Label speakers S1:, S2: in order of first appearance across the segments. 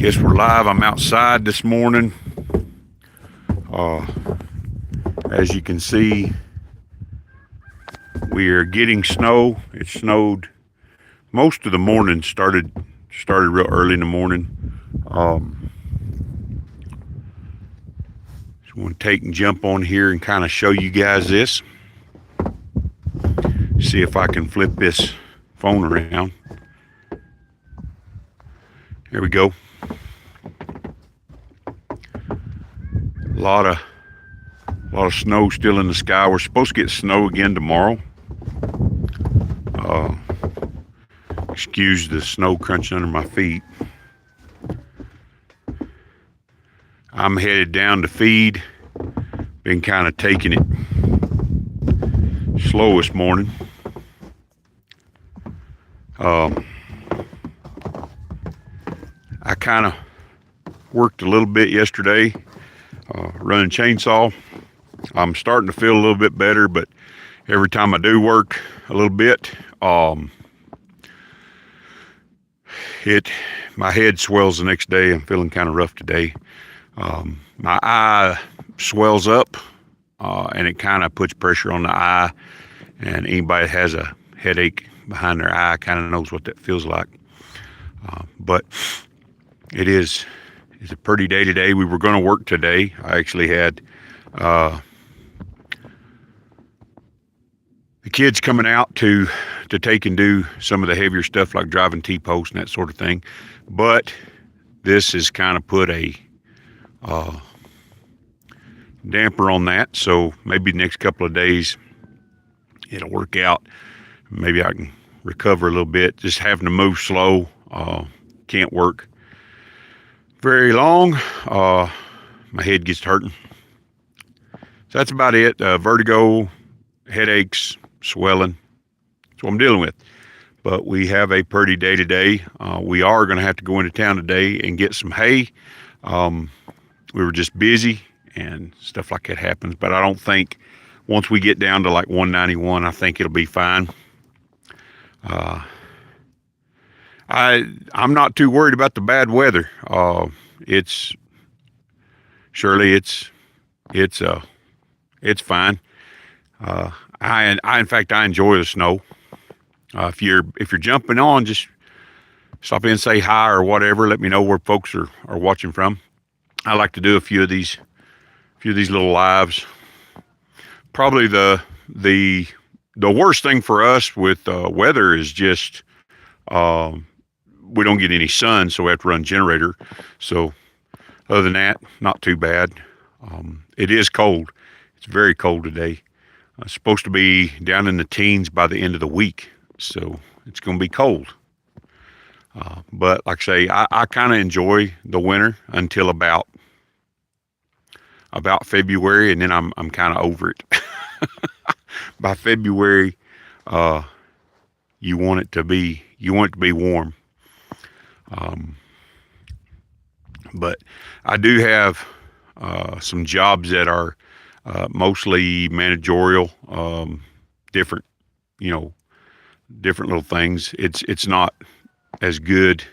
S1: Guess we're live. I'm outside this morning. As you can see, we are getting snow. It snowed most of the morning. Started real early in the morning. Just want to take and jump on here and kind of show you guys this. See if I can flip this phone around. There we go. A lot of snow still in the sky. We're supposed to get snow again tomorrow. Excuse the snow crunching under my feet. I'm headed down to feed. Been kind of taking it slow this morning. I kind of worked a little bit yesterday, running chainsaw. I'm starting to feel a little bit better, but every time I do work a little bit, my head swells the next day. I'm feeling kind of rough today. My eye swells up, and it kind of puts pressure on the eye. And anybody that has a headache behind their eye kind of knows what that feels like. But it's a pretty day today. We were going to work today. I actually had the kids coming out to take and do some of the heavier stuff like driving T-posts and that sort of thing. But this has kind of put a damper on that. So maybe the next couple of days it'll work out. Maybe I can recover a little bit. Just having to move slow. Can't work very long. My head gets hurting. So that's about it. Vertigo, headaches, swelling. That's what I'm dealing with. But we have a pretty day today. We are going to have to go into town today and get some hay. We were just busy and stuff like that happens. But I don't think once we get down to like 191, I think it'll be fine. I'm not too worried about the bad weather. It's fine. In fact, I enjoy the snow. If you're jumping on, just stop in, say hi or whatever. Let me know where folks are watching from. I like to do a few of these little lives. Probably the worst thing for us with weather is just we don't get any sun, so we have to run generator. So other than that, not too bad. It is cold. It's very cold today. It's supposed to be down in the teens by the end of the week, so it's going to be cold. But like I say, I kind of enjoy the winter until about February, and then I'm kind of over it. By February, you want it to be warm. But I do have some jobs that are mostly managerial, different little things. It's not as good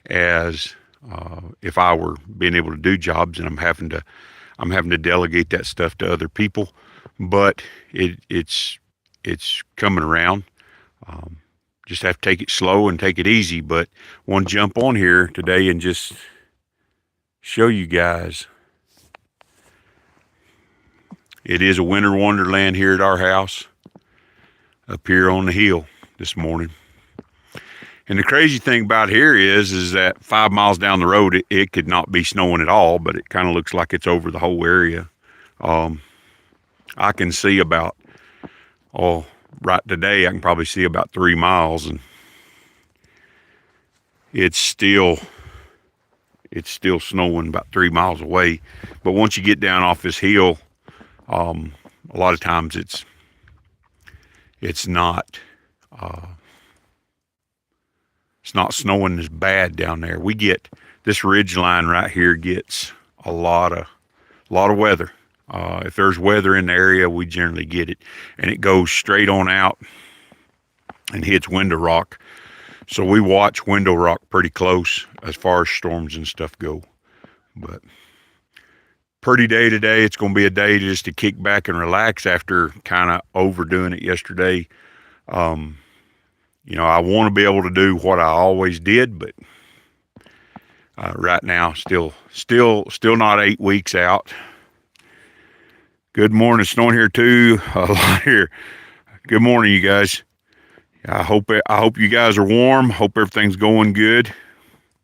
S1: as if I were being able to do jobs, and I'm having to delegate that stuff to other people. But it's coming around. Just have to take it slow and take it easy. But want to jump on here today and just show you guys. It is a winter wonderland here at our house, up here on the hill this morning. And the crazy thing about here is that 5 miles down the road, it could not be snowing at all, but it kind of looks like it's over the whole area. I can see about, right today, I can probably see about 3 miles, and it's still snowing about 3 miles away. But once you get down off this hill, a lot of times it's not snowing as bad down there. We get this ridge line right here gets a lot of weather. If there's weather in the area, we generally get it, and it goes straight on out and hits Window Rock. So we watch Window Rock pretty close as far as storms and stuff go. But pretty day today. It's going to be a day just to kick back and relax after kind of overdoing it yesterday. Um, I want to be able to do what I always did, but right now, still not 8 weeks out. Good morning. It's snowing here too. A lot here. Good morning, you guys. I hope you guys are warm. Hope everything's going good.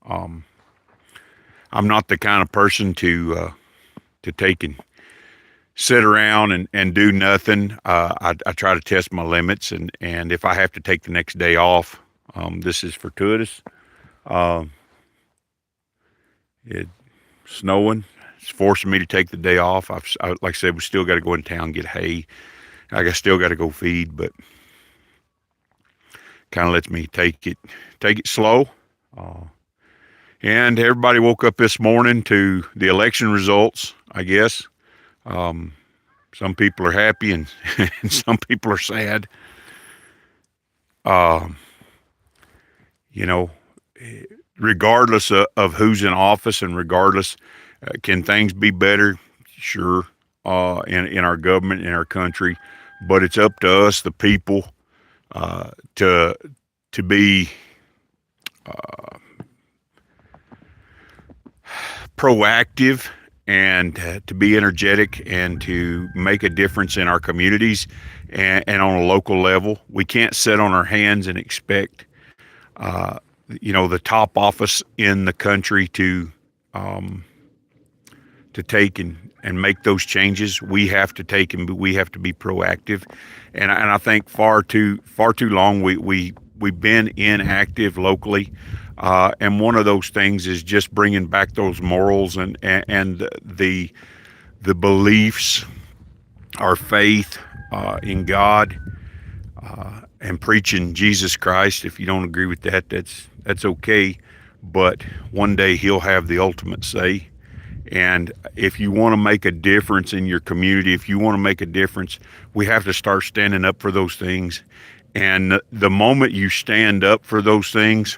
S1: I'm not the kind of person to take and sit around and do nothing. I try to test my limits, and if I have to take the next day off, this is fortuitous. It's snowing. It's forcing me to take the day off. Like I said, we still got to go in town and get hay. I still got to go feed, but kind of lets me take it slow. And everybody woke up this morning to the election results, I guess. Some people are happy and, and some people are sad. You know, regardless of who's in office and regardless, can things be better? Sure, in our government, in our country, but it's up to us, the people, to be proactive and to be energetic and to make a difference in our communities and on a local level. We can't sit on our hands and expect, the top office in the country to take and make those changes. We have to take and we have to be proactive. And I think far too long we've been inactive locally. And one of those things is just bringing back those morals and the beliefs, our faith in God, and preaching Jesus Christ. If you don't agree with that, that's okay. But one day He'll have the ultimate say. And if you want to make a difference in your community, if you want to make a difference, we have to start standing up for those things. And the moment you stand up for those things,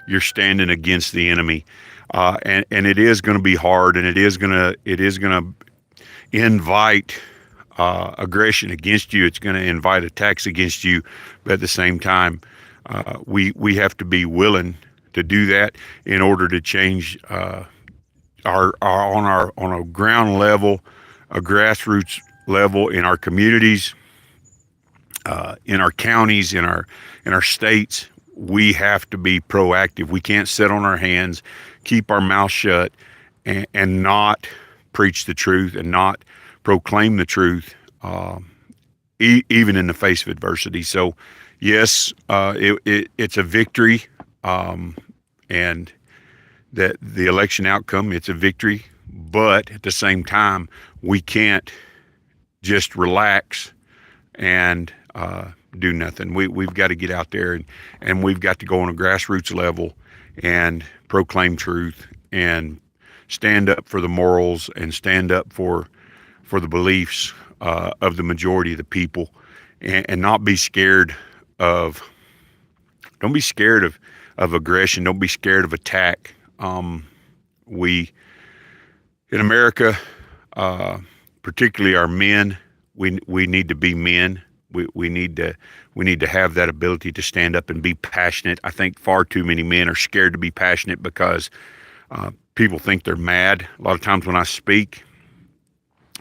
S1: you're standing against the enemy, and it is going to be hard, and it is going to invite aggression against you. It's going to invite attacks against you, but at the same time, we have to be willing to do that in order to change our on a ground level, a grassroots level in our communities, in our counties, in our states. We have to be proactive. We can't sit on our hands, keep our mouth shut, and not preach the truth and not proclaim the truth, even in the face of adversity. So, yes, it's a victory, and that the election outcome, it's a victory. But at the same time, we can't just relax and do nothing. We've got to get out there and we've got to go on a grassroots level and proclaim truth and stand up for the morals and stand up for the beliefs of the majority of the people, and not be scared of. Don't be scared of aggression. Don't be scared of attack. We in America, particularly our men, we need to be men. We need to have that ability to stand up and be passionate. I think far too many men are scared to be passionate because people think they're mad. A lot of times when I speak,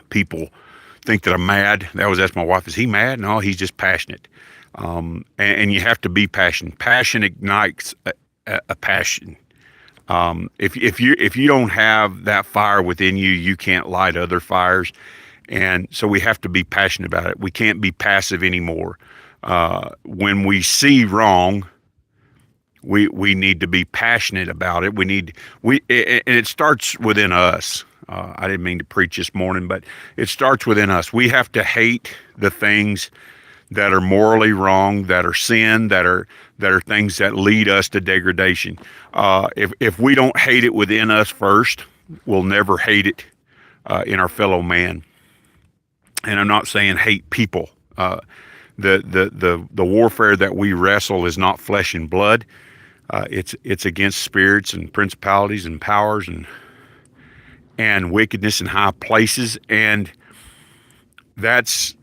S1: people think that I'm mad. They always ask my wife, "Is he mad?" No, he's just passionate. And you have to be passionate. Passion ignites a passion. If you don't have that fire within you, you can't light other fires. And so we have to be passionate about it. We can't be passive anymore. When we see wrong, we need to be passionate about it. And it starts within us. I didn't mean to preach this morning, but it starts within us. We have to hate the things that are morally wrong, that are sin, that are things that lead us to degradation. If we don't hate it within us first, we'll never hate it in our fellow man. And I'm not saying hate people. the warfare that we wrestle is not flesh and blood. It's against spirits and principalities and powers and wickedness in high places, and that's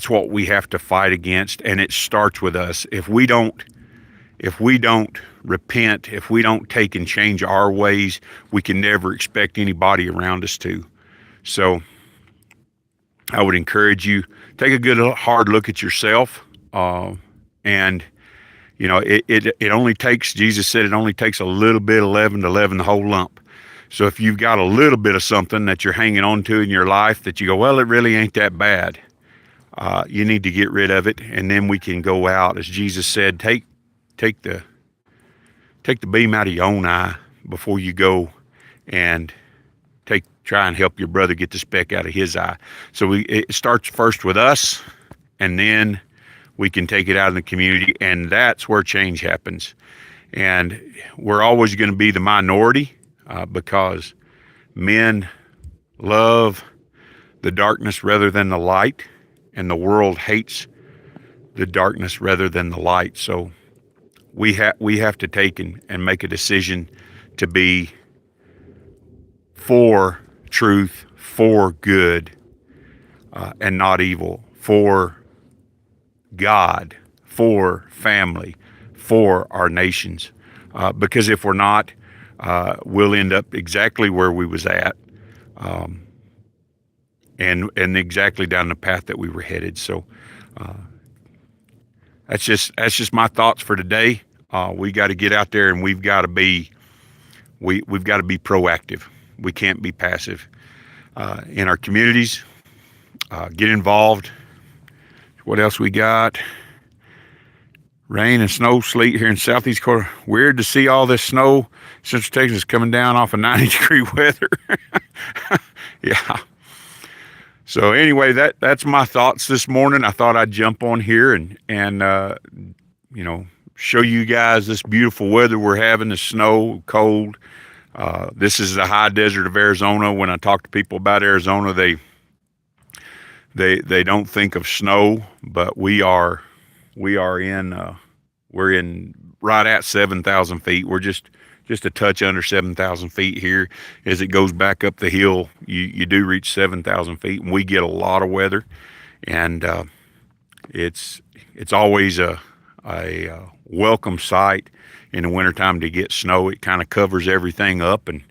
S1: what we have to fight against. And it starts with us. If we don't repent, if we don't take and change our ways, we can never expect anybody around us to. So I would encourage you, take a good hard look at yourself, and it only takes, Jesus said, it only takes a little bit of leaven to leaven the whole lump. So if you've got a little bit of something that you're hanging on to in your life that you go, well, it really ain't that bad, you need to get rid of it, and then we can go out, as Jesus said, take the beam out of your own eye before you go and try and help your brother get the speck out of his eye. So it starts first with us, and then we can take it out in the community, and that's where change happens. And we're always going to be the minority, because men love the darkness rather than the light, and the world hates the darkness rather than the light. So we have to take and make a decision to be for truth, for good, and not evil, for God, for family, for our nations. Because if we're not, we'll end up exactly where we was at, and exactly down the path that we were headed. So that's just my thoughts for today. We got to get out there, and we've got to be proactive. We can't be passive in our communities. Get involved. What else we got? Rain and snow, sleet here in southeast corner. Weird to see all this snow. Central Texas coming down off of 90-degree weather. Yeah. So anyway, that's my thoughts this morning. I thought I'd jump on here and show you guys this beautiful weather we're having. The snow, cold. This is the high desert of Arizona. When I talk to people about Arizona, they don't think of snow, but we're in right at 7,000 feet. We're just a touch under 7,000 feet here. As it goes back up the hill, you do reach 7,000 feet, and we get a lot of weather, and it's always a welcome sight in the wintertime to get snow. It kind of covers everything up and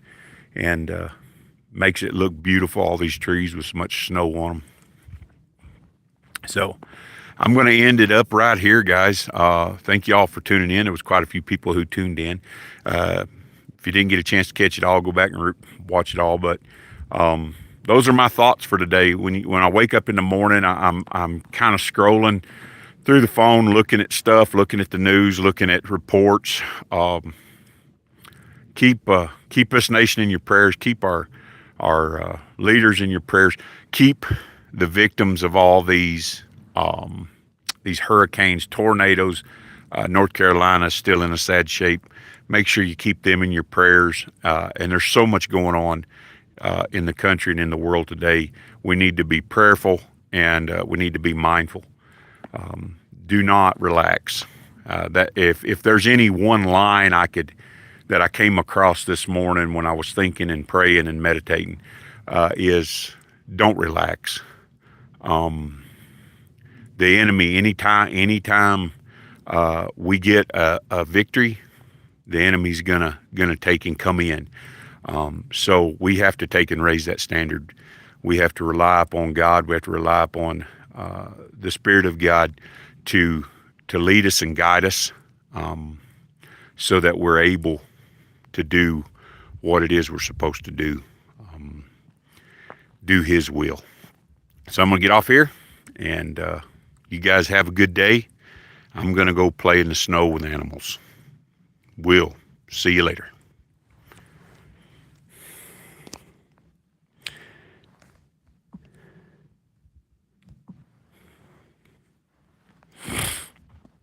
S1: makes it look beautiful, all these trees with so much snow on them. So I'm going to end it up right here, guys. Thank you all for tuning in. There was quite a few people who tuned in. If you didn't get a chance to catch it all, go back and watch it all. But those are my thoughts for today. When I wake up in the morning, I'm kind of scrolling through the phone, looking at stuff, looking at the news, looking at reports. Keep us nation in your prayers. Keep our leaders in your prayers. Keep the victims of all these hurricanes, tornadoes. North Carolina is still in a sad shape. Make sure you keep them in your prayers. And there's so much going on in the country and in the world today. We need to be prayerful, and we need to be mindful. Do not relax. That if there's any one line that I came across this morning when I was thinking and praying and meditating, is don't relax. The enemy, anytime we get a victory, the enemy's gonna take and come in. So we have to take and raise that standard. We have to rely upon God. We have to rely upon the Spirit of God to lead us and guide us, so that we're able to do what it is we're supposed to do His will. So I'm going to get off here, and you guys have a good day. I'm going to go play in the snow with animals. We'll see you later.